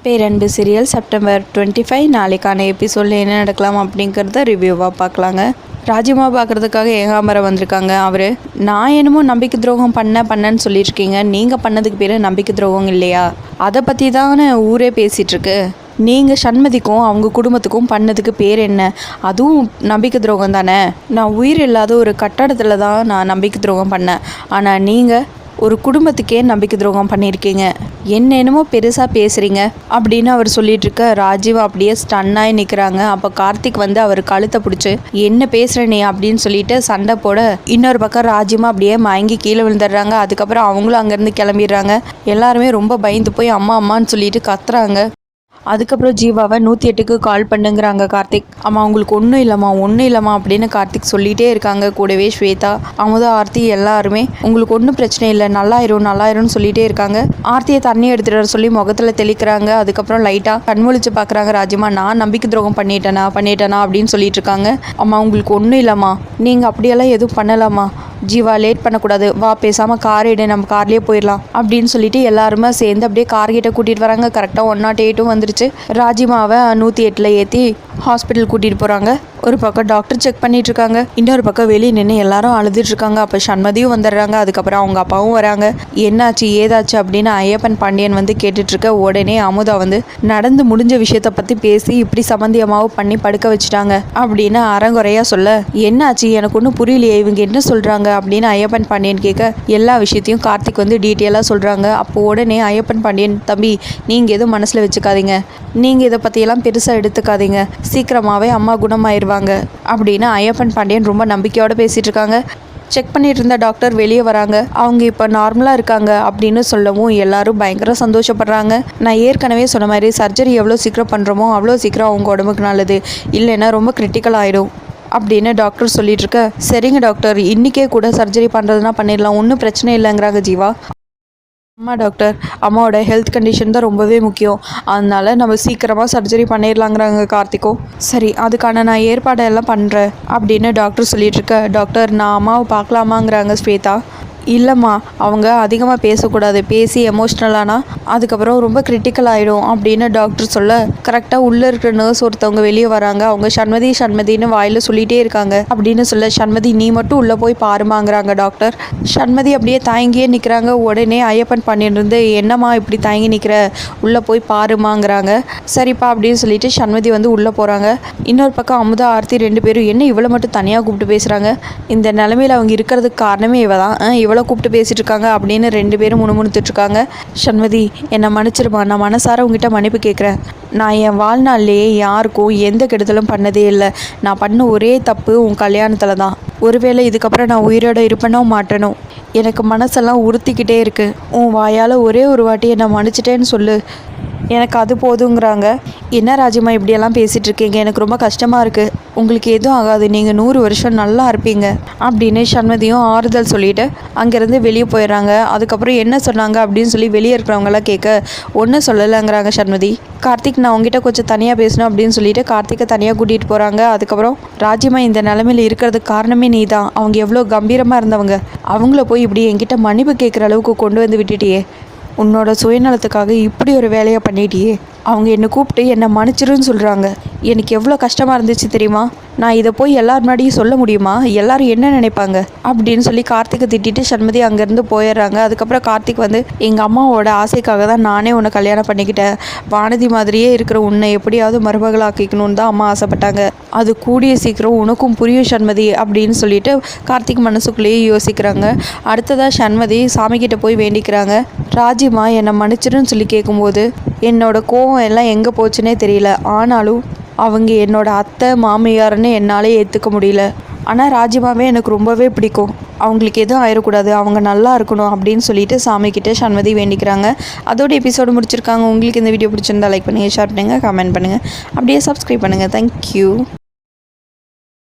பேரன்பு serial September 25 நாளைக்கான எபிசோடில் என்ன நடக்கலாம் அப்படிங்கிறத ரிவ்யூவாக பார்க்கலாங்க. ராஜிமா பார்க்குறதுக்காக ஏகாம்பரம் வந்திருக்காங்க. அவர் நான் என்னமோ நம்பிக்கை துரோகம் பண்ணேன்னு சொல்லியிருக்கீங்க, நீங்கள் பண்ணதுக்கு பேர் நம்பிக்கை துரோகம் இல்லையா? அதை பற்றி தானே ஊரே பேசிகிட்ருக்கு. நீங்கள் சண்மதிக்கும் அவங்க குடும்பத்துக்கும் பண்ணதுக்கு பேர் என்ன? அதுவும் நம்பிக்கை துரோகம் தானே. நான் உயிர் இல்லாத ஒரு கட்டடத்தில் தான் நான் நம்பிக்கை துரோகம் பண்ணேன். ஆனால் நீங்கள் ஒரு குடும்பத்துக்கே நம்பிக்கை துரோகம் பண்ணியிருக்கீங்க. என்னென்னமோ பெருசாக பேசுகிறீங்க அப்படின்னு அவர் சொல்லிகிட்ருக்க ராஜீவ் அப்படியே ஸ்டன்னாகி நிற்கிறாங்க. அப்போ கார்த்திக் வந்து அவர் கழுத்தை பிடிச்சி என்ன பேசுகிறனே அப்படின்னு சொல்லிட்டு சண்டை போட, இன்னொரு பக்கம் ராஜிமா அப்படியே மயங்கி கீழே விழுந்துடுறாங்க. அதுக்கப்புறம் அவங்களும் அங்கேருந்து கிளம்பிடுறாங்க. எல்லாருமே ரொம்ப பயந்து போய் அம்மா அம்மான்னு சொல்லிட்டு கத்துறாங்க. அதுக்கப்புறம் ஜீவாவை 108க்கு கால் பண்ணுங்கிறாங்க கார்த்திக். அம்மா உங்களுக்கு ஒன்றும் இல்லைம்மா அப்படின்னு கார்த்திக் சொல்லிகிட்டே இருக்காங்க. கூடவே ஸ்வேதா, அமுதா, ஆர்த்தி எல்லாருமே உங்களுக்கு ஒன்றும் பிரச்சனை இல்லை, நல்லாயிரும்னு சொல்லிகிட்டே இருக்காங்க. ஆர்த்தியை தண்ணி எடுத்துகிட்டு வர சொல்லி முகத்தில் தெளிக்கிறாங்க. அதுக்கப்புறம் லைட்டாக கண்மொழிச்சு பார்க்குறாங்க ராஜிமா. நான் நம்பிக்கை துரோகம் பண்ணிட்டேனா அப்படின்னு சொல்லிட்டு இருக்காங்க. அம்மா உங்களுக்கு ஒன்றும் இல்லைம்மா, நீங்கள் அப்படியெல்லாம் எதுவும் பண்ணலாமா? ஜீவா லேட் பண்ணக்கூடாது, வா பேசாமல் கார் எடு, நம்ம கார்லேயே போயிடலாம் அப்படின்னு சொல்லிட்டு எல்லாருமே சேர்ந்து அப்படியே கார்கிட்ட கூட்டிகிட்டு வராங்க. கரெக்டாக 108 வந்துருச்சு. ராஜிமாவை 108 ஏற்றி ஹாஸ்பிட்டல் கூட்டிகிட்டு போகிறாங்க. ஒரு பக்கம் டாக்டர் செக் பண்ணிட்டு இருக்காங்க, இன்னொரு பக்கம் வெளியே நின்று எல்லாரும் அழுதுட்டு இருக்காங்க. அப்போ சண்மதியும் வந்துடுறாங்க. அதுக்கப்புறம் அவங்க அப்பாவும் வராங்க. என்னாச்சு ஏதாச்சு அப்படின்னு ஐயப்பன் பாண்டியன் வந்து கேட்டுட்ருக்க. உடனே அமுதா வந்து நடந்து முடிஞ்ச விஷயத்தை பற்றி பேசி இப்படி சம்பந்தியமாவும் பண்ணி படுக்க வச்சுட்டாங்க அப்படின்னு அறங்குறையாக சொல்ல, என்னாச்சு எனக்கு ஒன்றும் புரியலையே, இவங்க என்ன சொல்கிறாங்க அப்படின்னு ஐயப்பன் பாண்டியன் கேட்க, எல்லா விஷயத்தையும் கார்த்திக் வந்து டீட்டெயிலாக சொல்கிறாங்க. அப்போ உடனே ஐயப்பன் பாண்டியன், தம்பி நீங்கள் எதுவும் மனசில் வச்சுக்காதீங்க, நீங்கள் இதை பற்றியெல்லாம் பெருசாக எடுத்துக்காதீங்க, சீக்கிரமாகவே அம்மா குணமாயிருவாங்க அப்படின்னு ஐயப்பன் பாண்டியன் ரொம்ப நம்பிக்கையோடு பேசிகிட்டு இருக்காங்க. செக் பண்ணிட்டு இருந்த டாக்டர் வெளியே வராங்க. அவங்க இப்போ நார்மலாக இருக்காங்க அப்படின்னு சொல்லவும் எல்லாரும் பயங்கர சந்தோஷப்படுறாங்க. நான் ஏற்கனவே சொன்ன மாதிரி சர்ஜரி எவ்வளோ சீக்கிரம் பண்ணுறோமோ அவ்வளோ சீக்கிரம் அவங்க உடம்புக்கு நல்லது, இல்லைன்னா ரொம்ப கிரிட்டிக்கல் ஆகிடும் அப்படின்னு டாக்டர் சொல்லிட்டு இருக்க. சரிங்க டாக்டர், இன்றைக்கே கூட சர்ஜரி பண்ணுறதுனா பண்ணிடலாம், ஒன்றும் பிரச்சனை இல்லைங்கிறாங்க ஜீவா. அம்மா டாக்டர், அம்மாவோட ஹெல்த் கண்டிஷன் தான் ரொம்பவே முக்கியம், அதனால நம்ம சீக்கிரமாக சர்ஜரி பண்ணிடலாங்கிறாங்க கார்த்திக்கும். சரி, அதுக்கான நான் ஏற்பாடெல்லாம் பண்ணுறேன் அப்படின்னு டாக்டர் சொல்லிட்டு இருக்க. டாக்டர் நான் அம்மாவை பார்க்கலாமாங்கிறாங்க ஸ்வேதா. இல்லைம்மா, அவங்க அதிகமாக பேசக்கூடாது, பேசி எமோஷ்னலானா அதுக்கப்புறம் ரொம்ப கிரிட்டிக்கல் ஆகிடும் அப்படின்னு டாக்டர் சொல்ல, கரெக்டாக உள்ளே இருக்கிற நர்ஸ் ஒருத்தவங்க வெளியே வராங்க. அவங்க சண்மதின்னு வாயில் சொல்லிகிட்டே இருக்காங்க. அப்படின்னு சொல்ல, சண்மதி நீ மட்டும் உள்ளே போய் பாருமாங்கிறாங்க டாக்டர். சண்மதி அப்படியே தயங்கியே நிற்கிறாங்க. உடனே ஐயப்பன் பண்ணிட்டு என்னம்மா இப்படி தயங்கி நிற்கிற, உள்ளே போய் பாருமாங்கிறாங்க. சரிப்பா அப்படின்னு சொல்லிட்டு சண்மதி வந்து உள்ளே போகிறாங்க. இன்னொரு பக்கம் அமுதா, ஆர்த்தி 2 பேரும் என்ன இவளை மட்டும் தனியாக கூப்பிட்டு பேசுகிறாங்க, இந்த நிலமையில் அவங்க இருக்கிறதுக்கு காரணமே இவ தான், இவளை கூப்பிட்டு பேசிட்டு இருக்காங்க அப்படின்னு 2 பேரும் முணுமுணுத்துட்டு இருக்காங்க. சண்மதி என்னை மன்னிச்சிருமா, நான் மனசார உங்ககிட்ட மன்னிப்பு கேட்குறேன். நான் என் வாழ்நாள்லேயே யாருக்கும் எந்த கெடுதலும் பண்ணதே இல்லை. நான் பண்ண ஒரே தப்பு உன் கல்யாணத்தில் தான். ஒருவேளை இதுக்கப்புறம் நான் உயிரோட இருப்பனோ மாட்டேனோ எனக்கு மனசெல்லாம் உறுத்திக்கிட்டே இருக்குது. உன் வாயால் ஒரே ஒரு வாட்டி என்னை மன்னிச்சிட்டேன்னு சொல்லு, எனக்கு அது போதுங்கிறாங்க. என்ன ராஜிமா இப்படியெல்லாம் பேசிகிட்டு இருக்கீங்க, எனக்கு ரொம்ப கஷ்டமாக இருக்குது, உங்களுக்கு எதுவும் ஆகாது, நீங்கள் 100 வருஷம் நல்லா இருப்பீங்க அப்படின்னு சண்மதியும் ஆறுதல் சொல்லிவிட்டு அங்கேருந்து வெளியே போயிடுறாங்க. அதுக்கப்புறம் என்ன சொன்னாங்க அப்படின்னு சொல்லி வெளியே இருக்கிறவங்களாம் கேட்க, ஒன்றும் சொல்லலைங்கிறாங்க சண்மதி. கார்த்திக் நான் உங்ககிட்ட கொஞ்சம் தனியாக பேசணும் அப்படின்னு சொல்லிட்டு கார்த்திகை தனியாக கூட்டிகிட்டு போகிறாங்க. அதுக்கப்புறம் ராஜிமா இந்த நிலமையில் இருக்கிறதுக்கு காரணமே நீ தான், அவங்க எவ்வளோ கம்பீரமாக இருந்தவங்க, அவங்கள போய் இப்படி என்கிட்ட மன்னிப்பு கேட்குற அளவுக்கு கொண்டு வந்து விட்டுட்டியே, உன்னோட சுயநலத்துக்காக இப்படி ஒரு வேலையை பண்ணிட்டியே, அவங்க என்னை கூப்பிட்டு என்னை மன்னிச்சிருன்னு சொல்கிறாங்க, எனக்கு எவ்வளோ கஷ்டமாக இருந்துச்சு தெரியுமா, நான் இதை போய் எல்லார் முன்னாடியும் சொல்ல முடியுமா, எல்லாரும் என்ன நினைப்பாங்க அப்படின்னு சொல்லி கார்த்திகை திட்டிட்டு சண்மதி அங்கேருந்து போயிடுறாங்க. அதுக்கப்புறம் கார்த்திக் வந்து எங்கள் அம்மாவோட ஆசைக்காக தான் நானே உன்னை கல்யாணம் பண்ணிக்கிட்டேன், வானதி மாதிரியே இருக்கிற உன்னை எப்படியாவது மருமகளாக்கிக்கணும்னு தான் அம்மா ஆசைப்பட்டாங்க, அது கூடிய சீக்கிரம் உனக்கும் புரியும் சண்மதி அப்படின்னு சொல்லிட்டு கார்த்திக் மனசுக்குள்ளேயே யோசிக்கிறாங்க. அடுத்ததாக சண்மதி சாமிக்கிட்ட போய் வேண்டிக்கிறாங்க. ராஜிமா என்னை மன்னிச்சிருன்னு சொல்லி கேட்கும்போது என்னோட கோவம் எல்லாம் எங்கே போச்சுன்னே தெரியல, ஆனாலும் அவங்க என்னோட அத்தை மாமியார்னு என்னால் ஏற்றுக்க முடியல, ஆனால் ராஜிமாவே எனக்கு ரொம்பவே பிடிக்கும், அவங்களுக்கு எதுவும் ஆயிடக்கூடாது, அவங்க நல்லா இருக்கணும் அப்படின்னு சொல்லிட்டு சாமிக்கிட்ட சண்மதி வேண்டிக்கிறாங்க. அதோட எபிசோடு முடிச்சிருக்காங்க. உங்களுக்கு இந்த வீடியோ பிடிச்சிருந்தா லைக் பண்ணுங்கள், ஷேர் பண்ணுங்கள், கமெண்ட் பண்ணுங்கள், அப்படியே சப்ஸ்கிரைப் பண்ணுங்கள். தேங்க்யூ.